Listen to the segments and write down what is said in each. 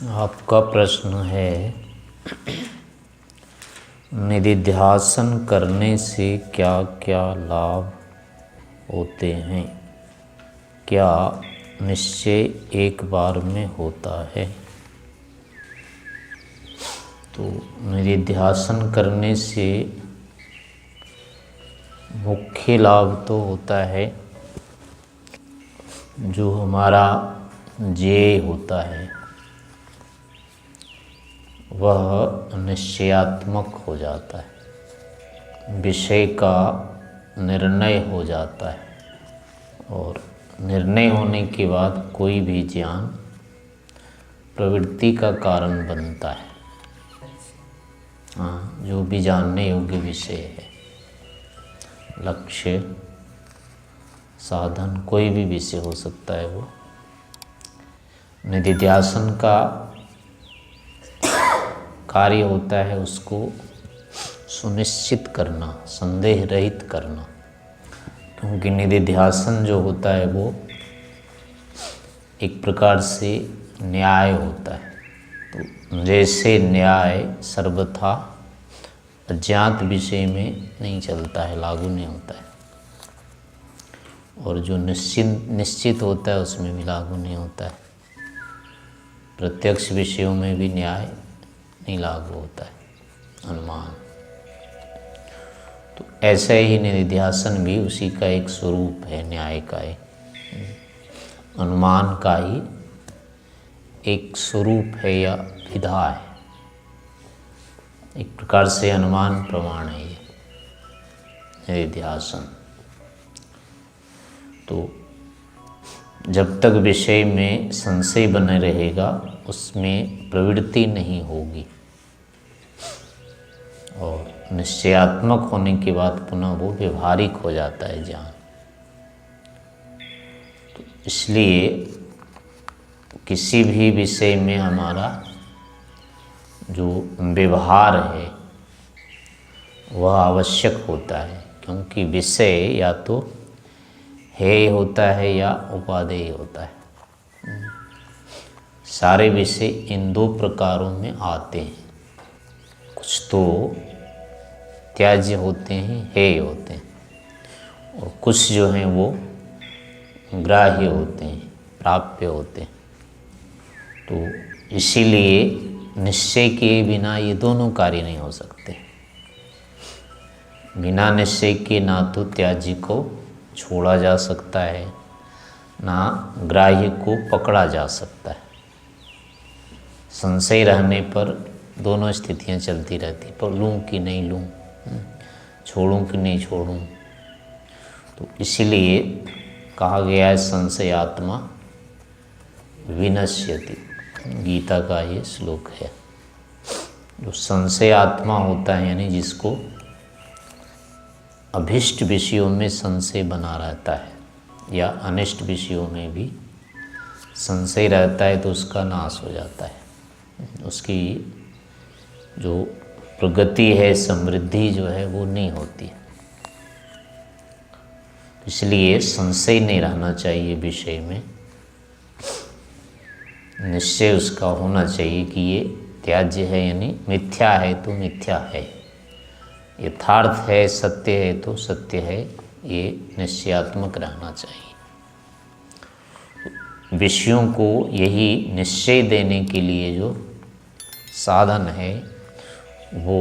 आपका प्रश्न है, निधिध्यासन करने से क्या क्या लाभ होते हैं? क्या निश्चय एक बार में होता है? तो निधिध्यासन करने से मुख्य लाभ तो होता है, जो हमारा ज्ञेय होता है वह निश्चयात्मक हो जाता है, विषय का निर्णय हो जाता है और निर्णय होने के बाद कोई भी ज्ञान प्रवृत्ति का कारण बनता है। हाँ, जो भी जानने योग्य विषय है, लक्ष्य, साधन, कोई भी विषय हो सकता है, वो निधिध्यासन का कार्य होता है उसको सुनिश्चित करना, संदेह रहित करना। क्योंकि निधिध्यासन जो होता है वो एक प्रकार से न्याय होता है। तो जैसे न्याय सर्वथा अज्ञात विषय में नहीं चलता है, लागू नहीं होता है, और जो निश्चित होता है उसमें भी लागू नहीं होता है। प्रत्यक्ष विषयों में भी न्याय नहीं लागू होता है, अनुमान। तो ऐसे ही निधिध्यासन भी उसी का एक स्वरूप है, न्याय का एक, अनुमान का ही एक स्वरूप है या विधा है। एक प्रकार से अनुमान प्रमाण है ये निधिध्यासन। तो जब तक विषय में संशय बने रहेगा उसमें प्रवृत्ति नहीं होगी, और निश्चयात्मक होने के बाद पुनः वो व्यवहारिक हो जाता है ज्ञान। तो इसलिए किसी भी विषय में हमारा जो व्यवहार है वह आवश्यक होता है, क्योंकि विषय या तो हेय होता है या उपादेय होता है। सारे विषय इन दो प्रकारों में आते हैं, कुछ तो त्याज्य होते हैं, हेय होते हैं, और कुछ जो हैं वो ग्राह्य होते हैं, प्राप्य होते हैं। तो इसीलिए निश्चय के बिना ये दोनों कार्य नहीं हो सकते। बिना निश्चय के ना तो त्याज्य को छोड़ा जा सकता है, ना ग्राह्य को पकड़ा जा सकता है। संशय रहने पर दोनों स्थितियां चलती रहती, पर लूँ कि नहीं लूँ, छोड़ूं कि नहीं छोड़ूं। तो इसीलिए कहा गया है संशयात्मा विनश्यति, गीता का ये श्लोक है। जो संशयात्मा होता है, यानी जिसको अभिष्ट विषयों में संशय बना रहता है या अनिष्ट विषयों में भी संशय रहता है, तो उसका नाश हो जाता है। उसकी जो प्रगति है, समृद्धि जो है वो नहीं होती है। इसलिए संशय नहीं रहना चाहिए विषय में, निश्चय उसका होना चाहिए कि ये त्याज्य है, यानी मिथ्या है तो मिथ्या है, यथार्थ है, सत्य है तो सत्य है, ये निश्चयात्मक रहना चाहिए। विषयों को यही निश्चय देने के लिए जो साधन है वो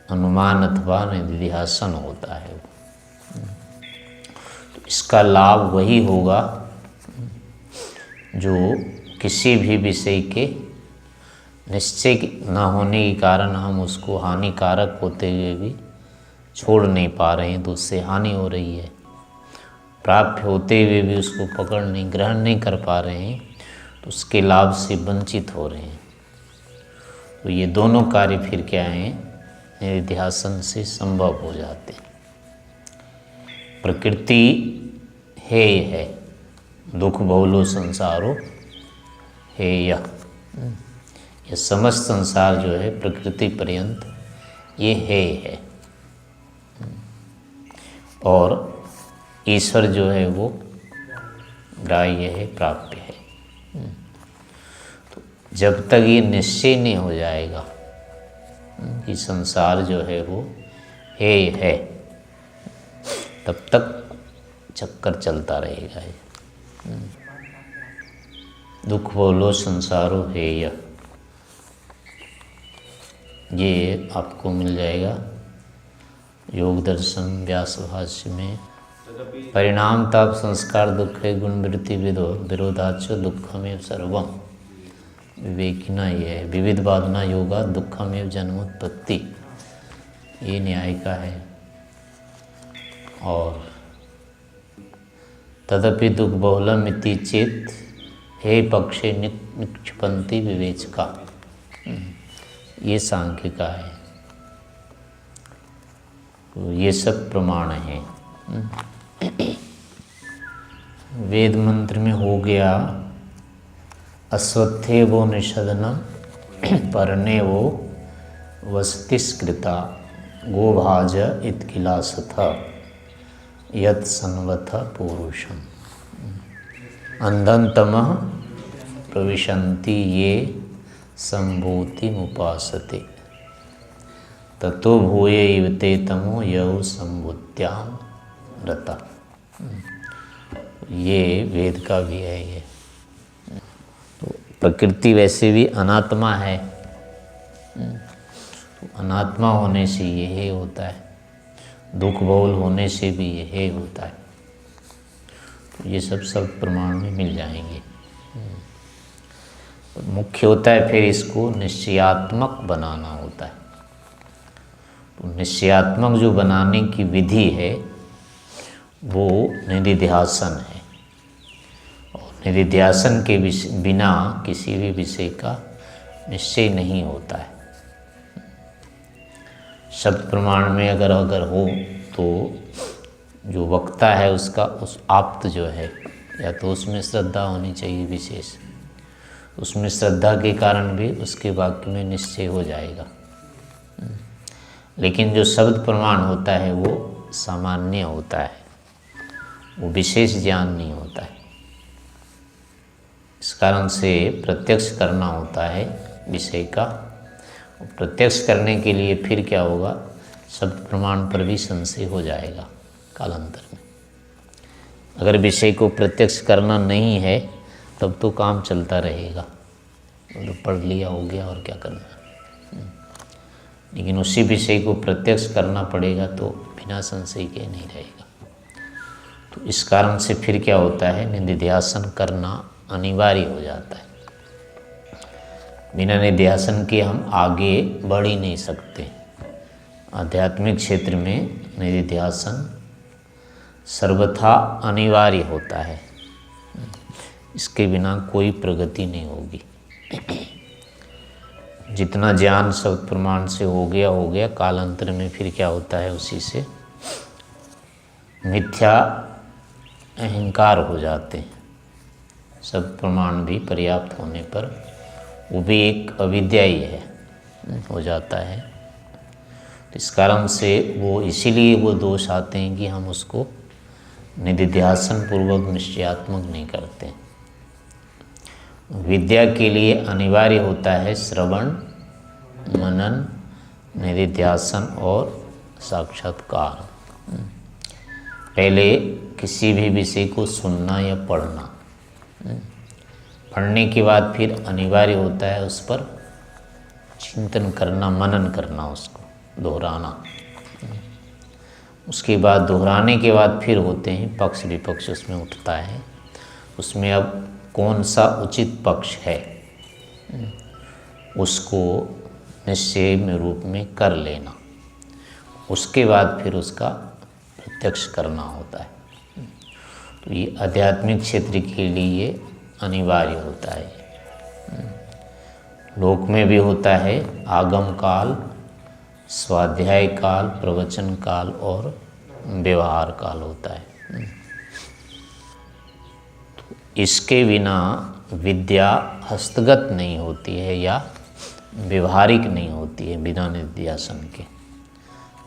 अनुमान अथवा निधिध्यासन होता है। तो इसका लाभ वही होगा जो किसी भी विषय के निश्चय न होने के कारण हम उसको हानिकारक होते हुए भी छोड़ नहीं पा रहे हैं, तो उससे हानि हो रही है। प्राप्य होते हुए भी उसको पकड़ नहीं, ग्रहण नहीं कर पा रहे हैं, तो उसके लाभ से वंचित हो रहे हैं। तो ये दोनों कार्य फिर क्या हैं, निधिध्यासन से संभव हो जाते हैं। प्रकृति हेय है, दुख बहुलो संसारो हेय, यह समस्त संसार जो है प्रकृति पर्यंत ये हेय है, और ईश्वर जो है वो ग्राह्य है, प्राप्य है। तो जब तक ये निश्चय नहीं हो जाएगा कि संसार जो है वो है, तब तक चक्कर चलता रहेगा। दुख बोलो संसारो हेय, ये आपको मिल जाएगा योग दर्शन व्यास भाष्य में। परिणाम ताप संस्कार दुख है गुण वृत्ति विरोधाच दुखमेव सर्वम, विवेकिना ये है। विविध बाधना योगा दुखमेव जन्मोत्पत्ति, ये न्याय का है। और तदपि दुख बहुलम इति चेत हे पक्षे निक्षिपन्ति विवेचका, ये सांख्य का है। तो ये सब प्रमाण हैं। वेद मंत्र में हो गया अश्वत्थे वो निषदनम परने वो वसतिस्कृता गोभाज इत्किलासथ यत् सन्वथ पूरुषम अंधन्तमः प्रविशन्ति ये संभूतिमुपासते ततो भूय इव ते तमो यौ संभूत्याम रता। ये वेद का भी है। ये तो प्रकृति वैसे भी अनात्मा है, तो अनात्मा होने से यही होता है, दुख बहुल होने से भी यही होता है। तो ये सब प्रमाण में मिल जाएंगे। मुख्य होता है फिर इसको निश्चयात्मक बनाना होता है। तो निश्चयात्मक जो बनाने की विधि है वो निधिध्यासन है। और निधिध्यासन के बिना किसी भी विषय का निश्चय नहीं होता है। शब्द प्रमाण में अगर हो तो जो वक्ता है उसका उस आप्त जो है, या तो उसमें श्रद्धा होनी चाहिए विशेष, उसमें श्रद्धा के कारण भी उसके वाक्य में निश्चय हो जाएगा। लेकिन जो शब्द प्रमाण होता है वो सामान्य होता है, वो विशेष ज्ञान नहीं होता है। इस कारण से प्रत्यक्ष करना होता है विषय का। प्रत्यक्ष करने के लिए फिर क्या होगा, शब्द प्रमाण पर भी संशय हो जाएगा कालांतर में। अगर विषय को प्रत्यक्ष करना नहीं है तब तो काम चलता रहेगा, तो पढ़ लिया हो गया और क्या करना है। लेकिन उसी विषय को प्रत्यक्ष करना पड़ेगा तो बिना संशय के नहीं रहेगा। तो इस कारण से फिर क्या होता है, निधिध्यासन करना अनिवार्य हो जाता है। बिना निधिध्यासन के हम आगे बढ़ ही नहीं सकते। आध्यात्मिक क्षेत्र में निधिध्यासन सर्वथा अनिवार्य होता है, इसके बिना कोई प्रगति नहीं होगी। जितना ज्ञान शब्द प्रमाण से हो गया, कालांतर में फिर क्या होता है, उसी से मिथ्या अहंकार हो जाते हैं। शब्द प्रमाण भी पर्याप्त होने पर वो भी एक अविद्या ही है, हो जाता है। तो इस कारण से वो इसीलिए वो दोष आते हैं कि हम उसको निधिध्यासन पूर्वक निश्चयात्मक नहीं करते। विद्या के लिए अनिवार्य होता है श्रवण, मनन, निधिध्यासन और साक्षात्कार। पहले किसी भी विषय को सुनना या पढ़ना, पढ़ने के बाद फिर अनिवार्य होता है उस पर चिंतन करना, मनन करना, उसको दोहराना। उसके बाद दोहराने के बाद फिर होते हैं पक्ष विपक्ष, उसमें उठता है। उसमें अब कौन सा उचित पक्ष है उसको निश्चय में रूप में कर लेना। उसके बाद फिर उसका प्रत्यक्ष करना होता है। तो ये आध्यात्मिक क्षेत्र के लिए अनिवार्य होता है। लोक में भी होता है आगम काल, स्वाध्याय काल, प्रवचन काल और व्यवहार काल होता है। तो इसके बिना विद्या हस्तगत नहीं होती है या व्यवहारिक नहीं होती है बिना निधिध्यासन के।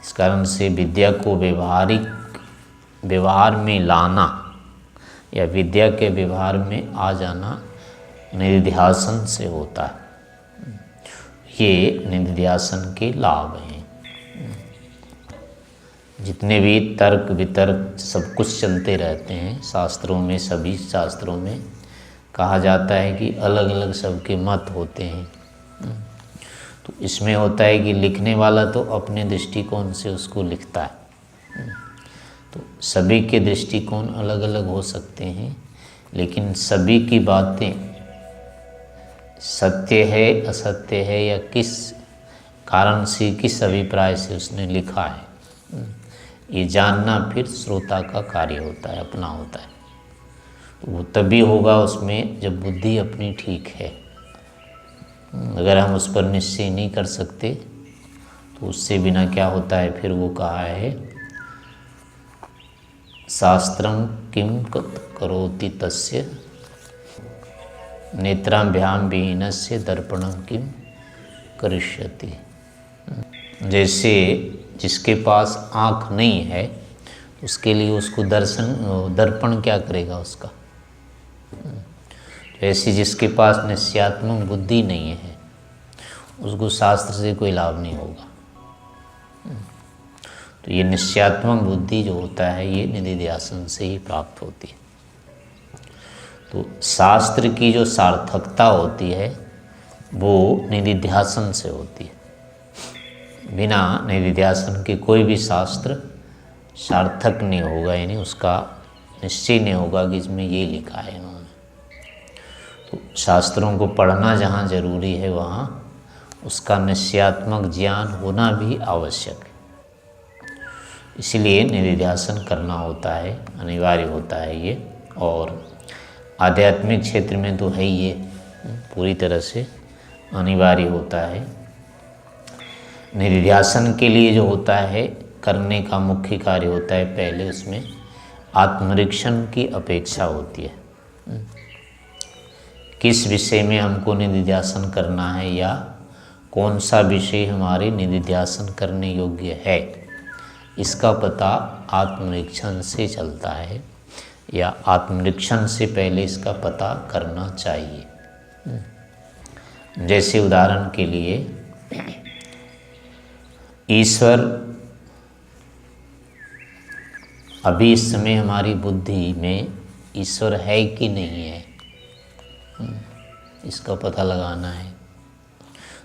इस कारण से विद्या को व्यवहार में लाना या विद्या के व्यवहार में आ जाना निधिध्यासन से होता है। ये निधिध्यासन के लाभ हैं। जितने भी तर्क वितर्क सब कुछ चलते रहते हैं शास्त्रों में, सभी शास्त्रों में कहा जाता है कि अलग अलग सबके मत होते हैं। तो इसमें होता है कि लिखने वाला तो अपने दृष्टिकोण से उसको लिखता है। तो सभी के दृष्टिकोण अलग अलग हो सकते हैं, लेकिन सभी की बातें सत्य है असत्य है या किस कारण से, किस अभिप्राय से उसने लिखा है, ये जानना फिर श्रोता का कार्य होता है, अपना होता है। तो वो तभी होगा उसमें जब बुद्धि अपनी ठीक है। अगर हम उस पर निश्चय नहीं कर सकते तो उससे बिना क्या होता है, फिर वो कहा है शास्त्रम किम करोति तस्य नेत्राभ्याम विहीनस्य दर्पणम किम करिष्यति। जैसे जिसके पास आँख नहीं है उसके लिए उसको दर्पण क्या करेगा उसका। ऐसे जिसके पास निश्चयात्मक बुद्धि नहीं है उसको शास्त्र से कोई लाभ नहीं होगा। तो ये निश्चयात्मक बुद्धि जो होता है ये निधिध्यासन से ही प्राप्त होती है। तो शास्त्र की जो सार्थकता होती है वो निधिध्यासन से होती है। बिना निधिध्यासन के कोई भी शास्त्र सार्थक नहीं होगा, यानी उसका निश्चय नहीं होगा कि इसमें ये लिखा है इन्होंने। तो शास्त्रों को पढ़ना जहाँ जरूरी है वहाँ उसका निश्चयात्मक ज्ञान होना भी आवश्यक है। इसलिए निधिध्यासन करना होता है, अनिवार्य होता है ये। और आध्यात्मिक क्षेत्र में तो है ये पूरी तरह से अनिवार्य होता है। निधिध्यासन के लिए जो होता है करने का मुख्य कार्य होता है, पहले उसमें आत्मनिरीक्षण की अपेक्षा होती है। किस विषय में हमको निधिध्यासन करना है या कौन सा विषय हमारे निधिध्यासन करने योग्य है, इसका पता आत्मनिरीक्षण से चलता है, या आत्मनिरीक्षण से पहले इसका पता करना चाहिए। जैसे उदाहरण के लिए ईश्वर अभी इस समय हमारी बुद्धि में ईश्वर है कि नहीं है, इसका पता लगाना है।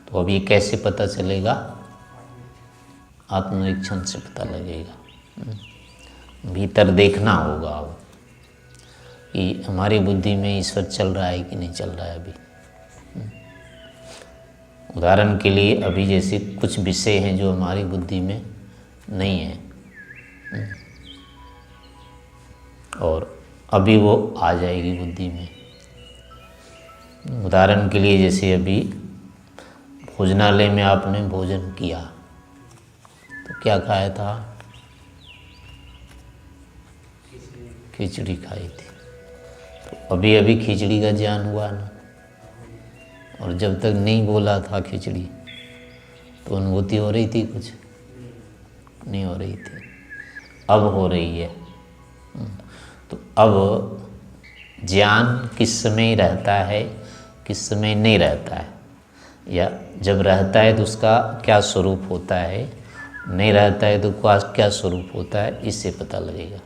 तो अब ये कैसे पता चलेगा? आत्मनिरीक्षण से पता लगेगा। भीतर देखना होगा अब कि हमारी बुद्धि में ईश्वर चल रहा है कि नहीं चल रहा है अभी। उदाहरण के लिए अभी जैसे कुछ विषय हैं जो हमारी बुद्धि में नहीं है और अभी वो आ जाएगी बुद्धि में। उदाहरण के लिए जैसे अभी भोजनालय में आपने भोजन किया तो क्या खाया था? खिचड़ी खाई थी। तो अभी अभी खिचड़ी का ज्ञान हुआ ना, और जब तक नहीं बोला था खिचड़ी तो अनुभूति हो रही थी? कुछ नहीं हो रही थी, अब हो रही है। तो अब ज्ञान किस समय रहता है, किस समय नहीं रहता है, या जब रहता है तो उसका क्या स्वरूप होता है, नहीं रहता है तो क्या स्वरूप होता है, इससे पता लगेगा।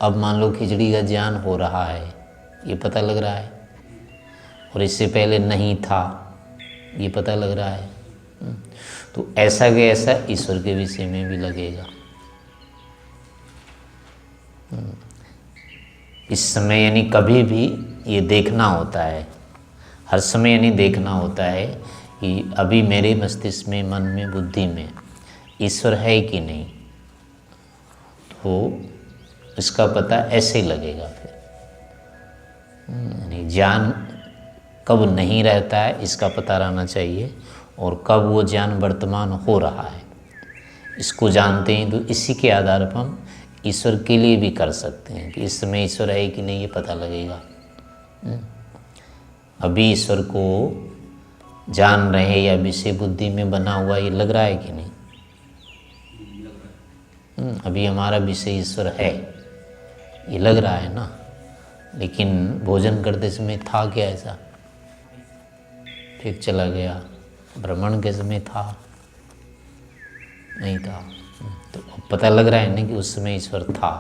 अब मान लो खिचड़ी का ज्ञान हो रहा है, ये पता लग रहा है, और इससे पहले नहीं था, ये पता लग रहा है। तो ऐसा कि ऐसा ईश्वर के विषय में भी लगेगा। इस समय यानी कभी भी ये देखना होता है, हर समय यानी देखना होता है कि अभी मेरे मस्तिष्क में, मन में, बुद्धि में ईश्वर है कि नहीं। तो इसका पता ऐसे ही लगेगा फिर। यानी ज्ञान कब नहीं रहता है इसका पता रहना चाहिए, और कब वो ज्ञान वर्तमान हो रहा है इसको जानते हैं। तो इसी के आधार पर हम ईश्वर के लिए भी कर सकते हैं कि इस समय ईश्वर है कि नहीं, ये पता लगेगा। अभी ईश्वर को जान रहे हैं या विषय बुद्धि में बना हुआ ये लग रहा है कि नहीं? अभी हमारा विषय ईश्वर है ये लग रहा है ना, लेकिन भोजन करते समय था क्या ऐसा? फिर चला गया, भ्रमण के समय था नहीं था। तो अब पता लग रहा है ना कि उस समय ईश्वर था,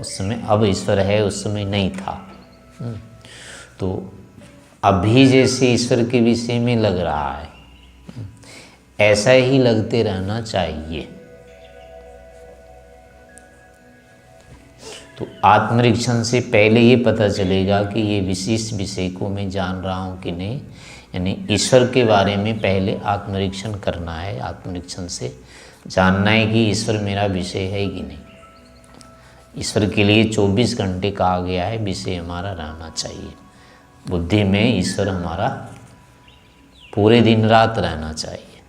उस समय अब ईश्वर है, उस समय नहीं था। तो अभी जैसे ईश्वर के विषय में लग रहा है ऐसा ही लगते रहना चाहिए। तो आत्मनिरीक्षण से पहले ये पता चलेगा कि ये विशेष विषय को मैं जान रहा हूँ कि नहीं। यानी ईश्वर के बारे में पहले आत्मनिरीक्षण करना है, आत्मनिरीक्षण से जानना है कि ईश्वर मेरा विषय है कि नहीं। ईश्वर के लिए 24 घंटे कहा गया है, विषय हमारा रहना चाहिए। बुद्धि में ईश्वर हमारा पूरे दिन रात रहना चाहिए।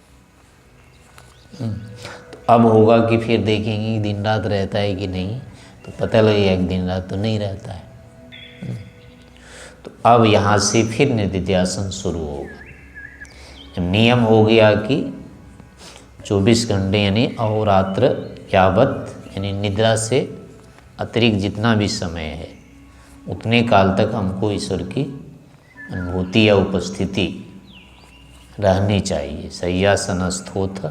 तो अब होगा कि फिर देखेंगे कि दिन रात रहता है कि नहीं, तो पता लगेगा कि दिन रात तो नहीं रहता है। तो अब यहाँ से फिर निधिध्यासन शुरू होगा। नियम हो गया कि 24 घंटे यानी अहोरात्र यावत, यानी निद्रा से अतिरिक्त जितना भी समय है उतने काल तक हमको ईश्वर की अनुभूति या उपस्थिति रहनी चाहिए। शय्यासनस्थोथ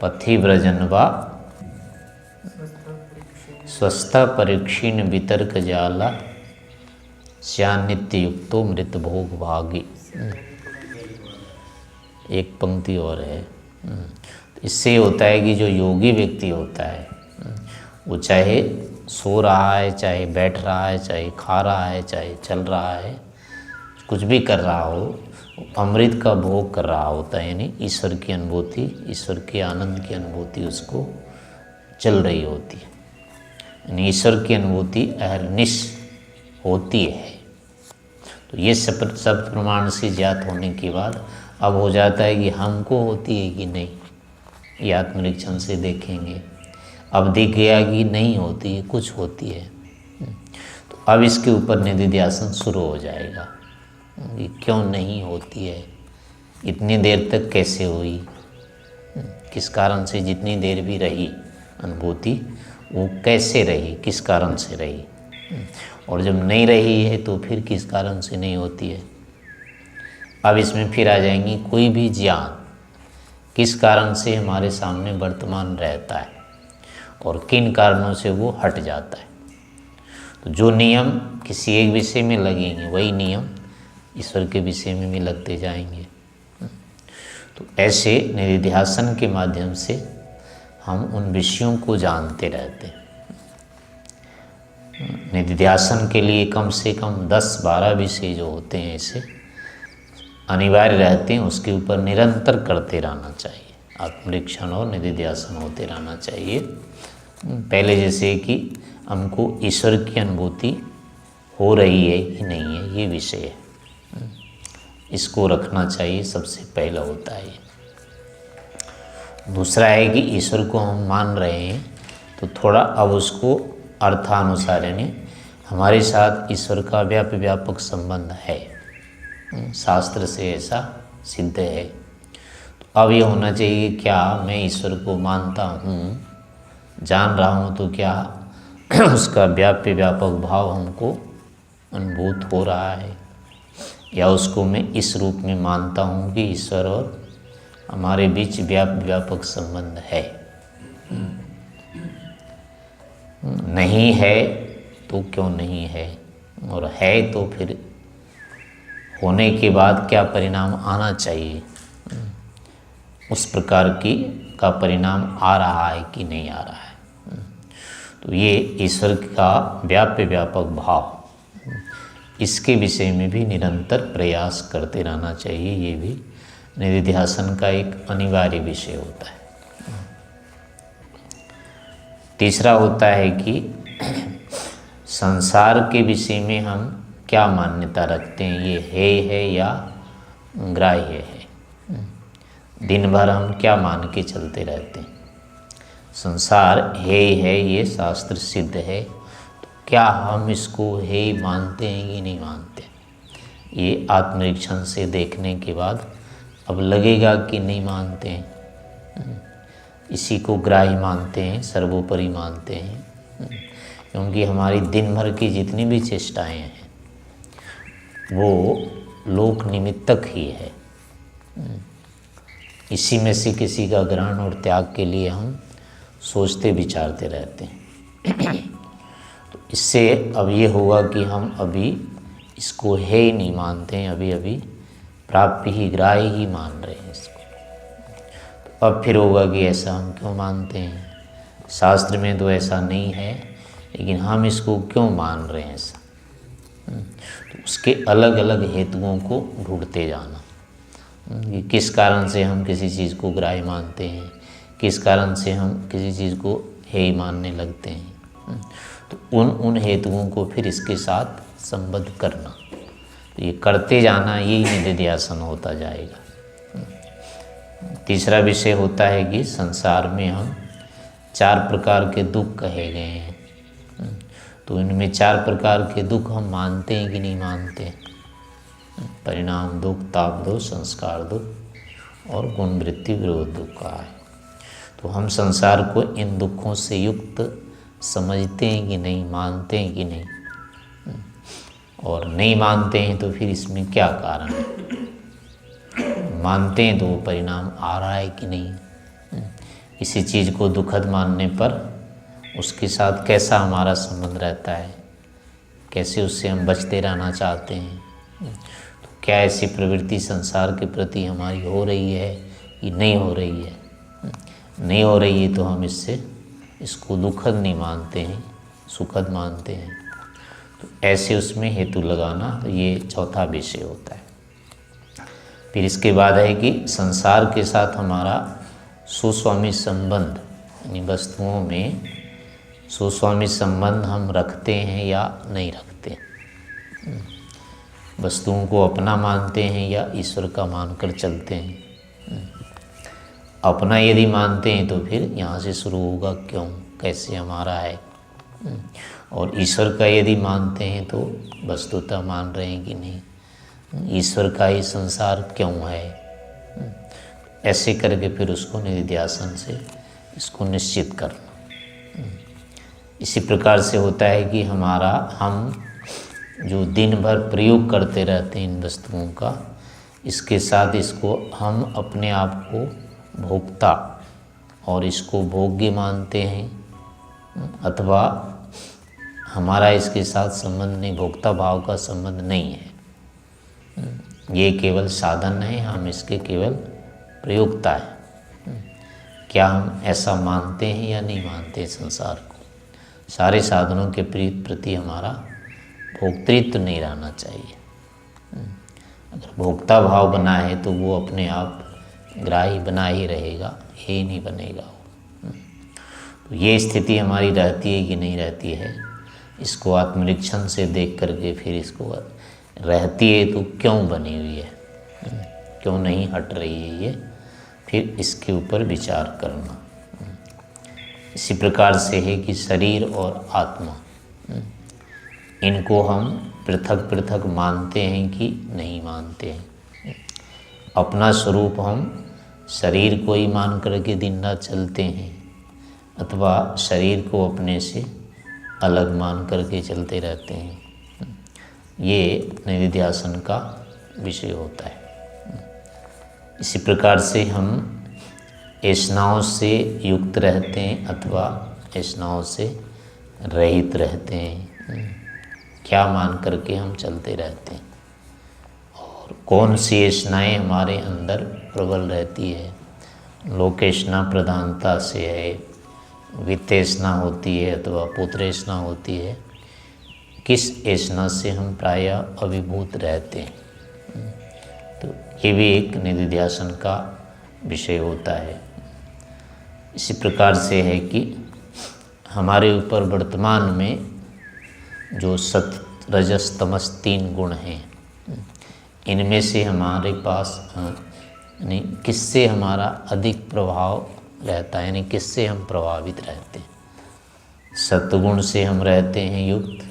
पथि व्रजन वा स्वस्था परीक्षीण वितर्क जाला श्यानित्य युक्तो मृत भोग भागी। एक पंक्ति और है। इससे होता है कि जो योगी व्यक्ति होता है वो चाहे सो रहा है, चाहे बैठ रहा है, चाहे खा रहा है, चाहे चल रहा है, कुछ भी कर रहा हो, अमृत का भोग कर रहा होता है। यानी ईश्वर की अनुभूति, ईश्वर के आनंद की अनुभूति उसको चल रही होती है। यानी ईश्वर की अनुभूति अहर्निश होती है। तो ये शब्द प्रमाण से ज्ञात होने के बाद अब हो जाता है कि हमको होती है कि नहीं, ये आत्मनिरीक्षण से देखेंगे। अब दिख गया कि नहीं होती है, कुछ होती है। तो अब इसके ऊपर निधिध्यासन शुरू हो जाएगा कि क्यों नहीं होती है, इतनी देर तक कैसे हुई, किस कारण से जितनी देर भी रही अनुभूति वो कैसे रही, किस कारण से रही, और जब नहीं रही है तो फिर किस कारण से नहीं होती है। अब इसमें फिर आ जाएंगी कोई भी ज्ञान किस कारण से हमारे सामने वर्तमान रहता है और किन कारणों से वो हट जाता है। तो जो नियम किसी एक विषय में लगेंगे वही नियम ईश्वर के विषय में भी लगते जाएंगे। तो ऐसे निधिध्यासन के माध्यम से हम उन विषयों को जानते रहते हैं। निधिध्यासन के लिए कम से कम 10-12 विषय जो होते हैं ऐसे अनिवार्य रहते हैं, उसके ऊपर निरंतर करते रहना चाहिए। आत्मनिरीक्षण और निधिध्यासन होते रहना चाहिए। पहले जैसे कि हमको ईश्वर की अनुभूति हो रही है कि नहीं है, ये विषय है, इसको रखना चाहिए, सबसे पहला होता है। दूसरा है कि ईश्वर को हम मान रहे हैं तो थोड़ा अब उसको अर्थानुसार, यानी हमारे साथ ईश्वर का व्यापक संबंध है, शास्त्र से ऐसा सिद्ध है। तो अब ये होना चाहिए क्या मैं ईश्वर को मानता हूँ, जान रहा हूँ, तो क्या उसका व्यापक भाव हमको अनुभूत हो रहा है, या उसको मैं इस रूप में मानता हूँ कि ईश्वर और हमारे बीच व्यापक संबंध है। नहीं है तो क्यों नहीं है, और है तो फिर होने के बाद क्या परिणाम आना चाहिए, उस प्रकार का परिणाम आ रहा है कि नहीं आ रहा है। तो ये ईश्वर का व्यापक भाव, इसके विषय में भी निरंतर प्रयास करते रहना चाहिए। ये भी निधिध्यासन का एक अनिवार्य विषय होता है। तीसरा होता है कि संसार के विषय में हम क्या मान्यता रखते हैं, ये है या ग्राह्य है। दिन भर हम क्या मान के चलते रहते हैं। संसार है ये शास्त्र सिद्ध है, तो क्या हम इसको है मानते हैं कि नहीं मानते। ये आत्मनिरीक्षण से देखने के बाद अब लगेगा कि नहीं मानते हैं, इसी को ग्राह्य मानते हैं, सर्वोपरि मानते हैं। क्योंकि हमारी दिन भर की जितनी भी चेष्टाएं हैं वो लोक निमित्तक ही है, इसी में से किसी का ग्रहण और त्याग के लिए हम सोचते विचारते रहते हैं। तो इससे अब ये होगा कि हम अभी इसको है ही नहीं मानते हैं, अभी अभी प्राप्य ही ग्राह्य ही मान रहे हैं इसको। तो अब फिर होगा कि ऐसा हम क्यों मानते हैं, शास्त्र में तो ऐसा नहीं है, लेकिन हम इसको क्यों मान रहे हैं ऐसा। तो उसके अलग अलग हेतुओं को ढूंढते जाना कि किस कारण से हम किसी चीज़ को ग्राह्य मानते हैं, किस कारण से हम किसी चीज़ को है ही मानने लगते हैं। तो उन हेतुओं को फिर इसके साथ संबद्ध करना, तो ये करते जाना, यही निधिध्यासन होता जाएगा। तीसरा विषय होता है कि संसार में हम 4 प्रकार के दुख कहे गए हैं। तो इनमें 4 प्रकार के दुख हम मानते हैं कि नहीं मानते हैं। परिणाम दुख, ताप दुख, संस्कार दुख और गुण वृत्ति विरोध दुख का है। तो हम संसार को इन दुखों से युक्त समझते हैं कि नहीं, मानते हैं कि नहीं, और नहीं मानते हैं तो फिर इसमें क्या कारण है। मानते हैं तो वो परिणाम आ रहा है कि नहीं, किसी चीज़ को दुखद मानने पर उसके साथ कैसा हमारा संबंध रहता है, कैसे उससे हम बचते रहना चाहते हैं। तो क्या ऐसी प्रवृत्ति संसार के प्रति हमारी हो रही है कि नहीं हो रही है। नहीं हो रही है तो हम इसको दुखद नहीं मानते हैं, सुखद मानते हैं। तो ऐसे उसमें हेतु लगाना, तो ये चौथा विषय होता है। फिर इसके बाद है कि संसार के साथ हमारा सुस्वामी संबंध, यानी वस्तुओं में सुस्वामी संबंध हम रखते हैं या नहीं रखते। वस्तुओं को अपना मानते हैं या ईश्वर का मानकर चलते हैं। अपना यदि मानते हैं तो फिर यहाँ से शुरू होगा क्यों, कैसे हमारा है। और ईश्वर का यदि मानते हैं तो वस्तुतः मान रहे हैं कि नहीं, ईश्वर का ही संसार क्यों है। ऐसे करके फिर उसको निधिध्यासन से इसको निश्चित करना। इसी प्रकार से होता है कि हम जो दिन भर प्रयोग करते रहते हैं इन वस्तुओं का, इसके साथ इसको हम अपने आप को भोक्ता और इसको भोग्य मानते हैं, अथवा हमारा इसके साथ संबंध नहीं, भोक्ता भाव का संबंध नहीं है। ये केवल साधन है, हम इसके केवल प्रयोक्ता है। क्या हम ऐसा मानते हैं या नहीं मानते संसार को। सारे साधनों के प्रति हमारा भोक्तृत्व नहीं रहना चाहिए। अगर भोक्ता भाव बना है तो वो अपने आप ग्राही बना ही रहेगा, ही नहीं बनेगा। तो ये स्थिति हमारी रहती है कि नहीं रहती है, इसको आत्मनिरीक्षण से देख करके फिर इसको रहती है तो क्यों बनी हुई है, क्यों नहीं हट रही है, ये फिर इसके ऊपर विचार करना। इसी प्रकार से है कि शरीर और आत्मा, इनको हम पृथक पृथक मानते हैं कि नहीं मानते हैं। अपना स्वरूप हम शरीर को ही मान करके दिन रात चलते हैं, अथवा शरीर को अपने से अलग मान करके चलते रहते हैं। ये निधिध्यासन का विषय होता है। इसी प्रकार से हम ऐसनाओं से युक्त रहते हैं अथवा ऐसनाओं से रहित रहते हैं। क्या मान करके हम चलते रहते हैं, और कौन सी ऐसनाएँ हमारे अंदर प्रबल रहती है। लोकेशना प्रधानता से है, वित्तेषणा होती है अथवा पुत्रेषणा होती है। किस ऐसना से हम प्रायः अभिभूत रहते हैं, तो ये भी एक निधिध्यासन का विषय होता है। इसी प्रकार से है कि हमारे ऊपर वर्तमान में जो सत रजस तमस 3 गुण हैं, इनमें से हमारे पास यानी किससे हमारा अधिक प्रभाव रहता है, यानी किससे हम प्रभावित रहते हैं। सत्गुण से हम रहते हैं युक्त,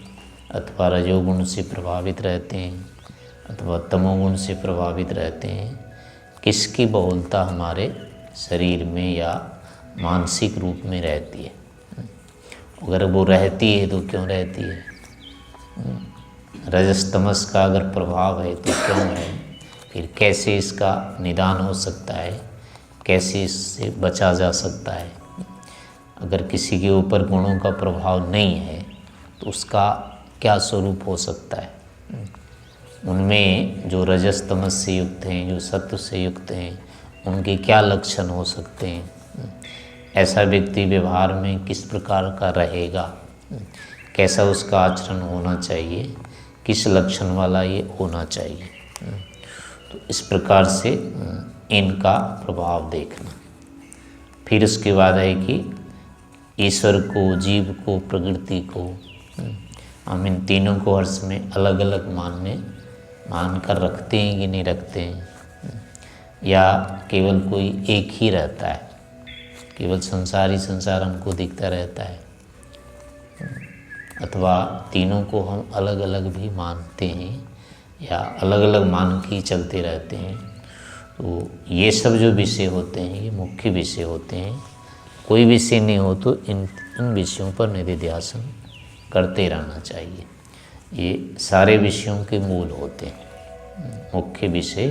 अथवा रजोगुण से प्रभावित रहते हैं, अथवा तमोगुण से प्रभावित रहते हैं। किसकी बहुलता हमारे शरीर में या मानसिक रूप में रहती है। अगर वो रहती है तो क्यों रहती है। रजस तमस का अगर प्रभाव है तो क्यों है, फिर कैसे इसका निदान हो सकता है, कैसे इससे बचा जा सकता है। अगर किसी के ऊपर गुणों का प्रभाव नहीं है तो उसका क्या स्वरूप हो सकता है। उनमें जो रजस तमस से युक्त हैं, जो सत्व से युक्त हैं, उनके क्या लक्षण हो सकते हैं। ऐसा व्यक्ति व्यवहार में किस प्रकार का रहेगा, कैसा उसका आचरण होना चाहिए, किस लक्षण वाला ये होना चाहिए। तो इस प्रकार से इनका प्रभाव देखना। फिर उसके बाद है कि ईश्वर को, जीव को, प्रकृति को, हम इन तीनों को हर समय अलग अलग मान कर रखते हैं कि नहीं रखते हैं, या केवल कोई एक ही रहता है, केवल संसार ही संसार हमको दिखता रहता है, अथवा तीनों को हम अलग अलग भी मानते हैं या अलग अलग मान के ही चलते रहते हैं। तो ये सब जो विषय होते हैं ये मुख्य विषय होते हैं। कोई विषय नहीं हो तो इन विषयों पर निधिध्यासन करते रहना चाहिए। ये सारे विषयों के मूल होते हैं, मुख्य विषय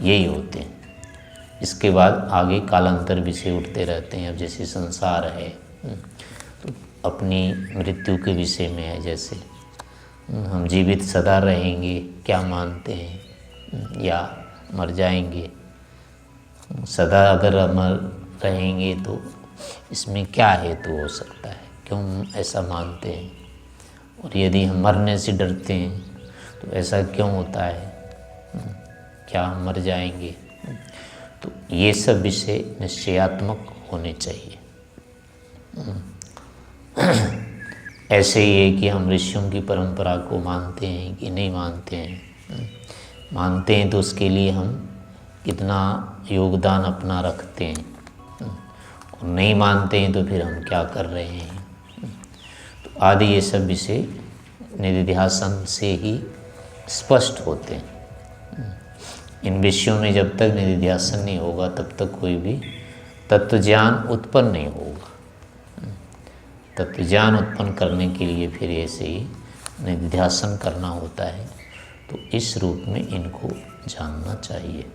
यही होते हैं। इसके बाद आगे कालांतर विषय उठते रहते हैं। अब जैसे संसार है तो अपनी मृत्यु के विषय में है, जैसे हम जीवित सदा रहेंगे क्या मानते हैं, या मर जाएंगे। सदा अगर अमर रहेंगे तो इसमें क्या हेतु हो सकता है, क्यों ऐसा मानते हैं। और यदि हम मरने से डरते हैं तो ऐसा क्यों होता है, क्या हम मर जाएंगे। तो ये सब विषय निश्चयात्मक होने चाहिए। ऐसे ही है कि हम ऋषियों की परंपरा को मानते हैं कि नहीं मानते हैं। मानते हैं तो उसके लिए हम कितना योगदान अपना रखते हैं, और नहीं मानते हैं तो फिर हम क्या कर रहे हैं। तो आदि ये सब विषय निधिध्यासन से ही स्पष्ट होते हैं। इन विषयों में जब तक निधिध्यासन नहीं होगा तब तक कोई भी तत्व ज्ञान उत्पन्न नहीं होगा। तत्व ज्ञान उत्पन्न करने के लिए फिर ऐसे ही निधिध्यासन करना होता है। तो इस रूप में इनको जानना चाहिए।